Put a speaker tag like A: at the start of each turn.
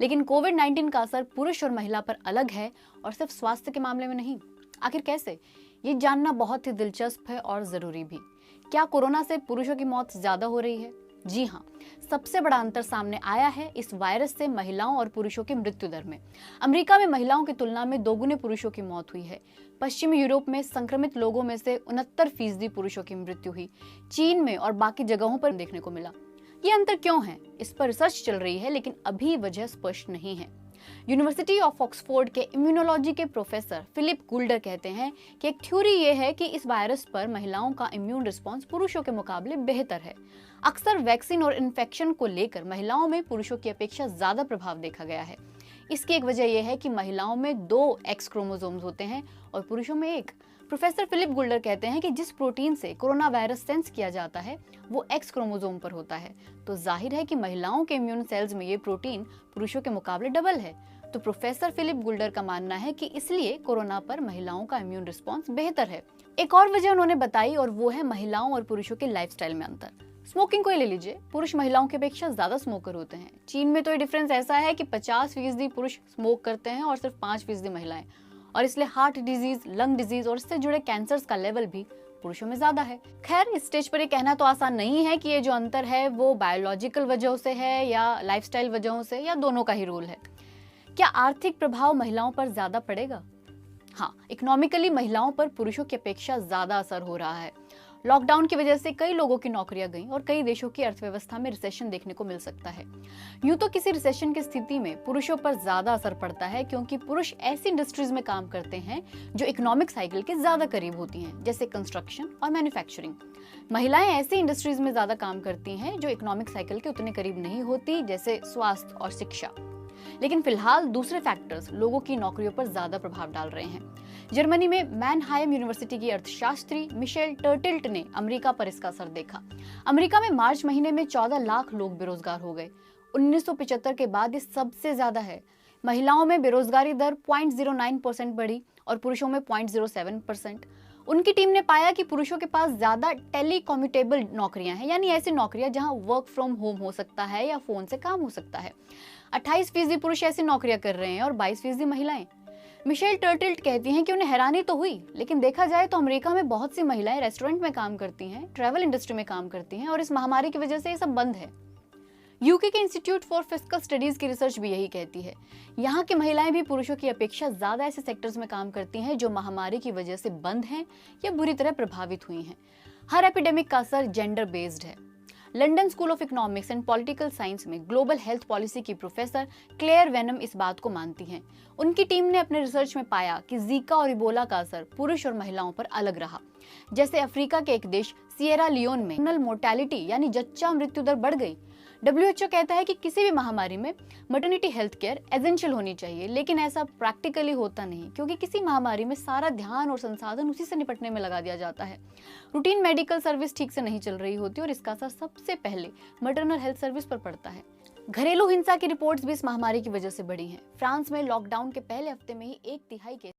A: लेकिन कोविड-19 का असर पुरुष और महिला पर अलग है और सिर्फ स्वास्थ्य के मामले में नहीं। आखिर कैसे? ये जानना बहुत ही दिलचस्प है और जरूरी भी। क्या कोरोना से पुरुषों की मौत ज्यादा हो रही है? जी हाँ, सबसे बड़ा अंतर सामने आया है इस वायरस से महिलाओं और पुरुषों की मृत्यु दर में। अमेरिका में महिलाओं की तुलना में दोगुने पुरुषों की मौत हुई है। पश्चिमी यूरोप में संक्रमित लोगों में से 69% पुरुषों की मृत्यु हुई। चीन में और बाकी जगहों पर देखने को मिला। ये अंतर क्यों है? इस पर रिसर्च चल रही है, लेकिन अभी वजह स्पष्ट नहीं है। यूनिवर्सिटी ऑफ ऑक्सफोर्ड के इम्यूनोलॉजी के प्रोफेसर फिलिप गुल्डर कहते हैं कि एक थ्योरी ये है कि इस वायरस पर महिलाओं का इम्यून रिस्पांस पुरुषों के मुकाबले बेहतर है। अक्सर वैक्सीन और इन्फेक्शन को लेकर महिलाओं में पुरुषों की अपेक्षा ज्यादा प्रभाव देखा गया है। इसकी एक वजह यह है कि महिलाओं में 2 एक्स क्रोमोसोम्स होते हैं और पुरुषों में 1। प्रोफेसर फिलिप गुल्डर कहते हैं कि जिस प्रोटीन से कोरोना वायरस सेंस किया जाता है वो एक्स क्रोमोसोम पर होता है, तो जाहिर है कि महिलाओं के इम्यून सेल्स में ये प्रोटीन पुरुषों के मुकाबले डबल है। तो प्रोफेसर फिलिप गुल्डर का मानना है कि इसलिए कोरोना पर महिलाओं का इम्यून रिस्पांस बेहतर है। एक और वजह उन्होंने बताई और वो है महिलाओं और पुरुषों के लाइफस्टाइल में अंतर। स्मोकिंग को ही ले लीजिए, पुरुष महिलाओं की अपेक्षा ज्यादा स्मोकर होते हैं। चीन में तो ये डिफरेंस ऐसा है कि 50% पुरुष स्मोक करते हैं और सिर्फ 5% महिलाएं, और इसलिए हार्ट डिजीज, लंग डिजीज और इससे जुड़े कैंसर्स का लेवल भी पुरुषों में ज्यादा है। खैर, इस स्टेज पर ये कहना तो आसान नहीं है कि ये जो अंतर है वो बायोलॉजिकल वजहों से है या लाइफस्टाइल वजहों से या दोनों का ही रोल है। क्या आर्थिक प्रभाव महिलाओं पर ज्यादा पड़ेगा? हाँ, इकोनॉमिकली महिलाओं पर पुरुषों की अपेक्षा ज्यादा असर हो रहा है। लॉकडाउन की वजह से कई लोगों की नौकरियां गईं और कई देशों की अर्थव्यवस्था में रिसेशन देखने को मिल सकता है। यूं तो किसी रिसेशन की स्थिति में पुरुषों पर ज्यादा असर पड़ता है, क्योंकि पुरुष ऐसी इंडस्ट्रीज में काम करते हैं जो इकोनॉमिक साइकिल के ज्यादा करीब होती हैं, जैसे कंस्ट्रक्शन और मैन्युफैक्चरिंग। महिलाएं ऐसी इंडस्ट्रीज में ज्यादा काम करती हैं जो इकोनॉमिक साइकिल के उतने करीब नहीं होती, जैसे स्वास्थ्य और शिक्षा। लेकिन फिलहाल दूसरे फैक्टर्स लोगों की नौकरियों पर ज्यादा प्रभाव डाल रहे हैं। जर्मनी में मैनहाइम यूनिवर्सिटी की अर्थशास्त्री मिशेल टर्टिल्ट ने अमेरिका पर इसका असर देखा। अमेरिका में मार्च महीने में 14 लाख लोग बेरोजगार हो गए। 1975 के बाद ये सबसे ज्यादा है। महिलाओं में बेरोजगारी दर 0.09% बढ़ी और पुरुषों में 0.07%। उनकी टीम ने पाया कि पुरुषों के पास ज्यादा टेलीकम्यूटेबल नौकरियां हैं, यानी ऐसी नौकरियां जहां वर्क फ्रॉम होम हो सकता है या फोन से काम हो सकता है। 28% पुरुष ऐसी नौकरियां कर रहे हैं और 22% महिलाएं। मिशेल टर्टिल्ट कहती हैं कि उन्हें हैरानी तो हुई, लेकिन देखा जाए तो अमेरिका में बहुत सी महिलाएं रेस्टोरेंट में काम करती हैं, ट्रैवल इंडस्ट्री में काम करती हैं और इस महामारी की वजह से ये सब बंद है। यूके के इंस्टीट्यूट फॉर फिस्कल स्टडीज की रिसर्च भी यही कहती है। यहाँ की महिलाएं भी पुरुषों की अपेक्षा ज्यादा ऐसे सेक्टर्स में काम करती हैं जो महामारी की वजह से बंद हैं या बुरी तरह प्रभावित हुई हैं। हर एपिडेमिक का असर जेंडर बेस्ड है। London school of economics and political science में ग्लोबल हेल्थ पॉलिसी की प्रोफेसर क्लेयर वेनम इस बात को मानती हैं। उनकी टीम ने अपने रिसर्च में पाया कि जीका और इबोला का असर पुरुष और महिलाओं पर अलग रहा। जैसे अफ्रीका के एक देश सिएरा लियोन में मैटरनल मोर्टेलिटी यानी जच्चा मृत्यु दर बढ़ गई। WHO कहता है कि किसी भी महामारी में मैटरनिटी हेल्थ केयर एसेंशियल होनी चाहिए, लेकिन ऐसा प्रैक्टिकली होता नहीं, क्योंकि किसी महामारी में सारा ध्यान और संसाधन उसी से निपटने में लगा दिया जाता है। रूटीन मेडिकल सर्विस ठीक से नहीं चल रही होती और इसका असर सबसे पहले मैटरनल हेल्थ सर्विस पर पड़ता है। घरेलू हिंसा की रिपोर्ट्स भी इस महामारी की वजह से बढ़ी हैं। फ्रांस में लॉकडाउन के पहले हफ्ते में ही 1/3 केस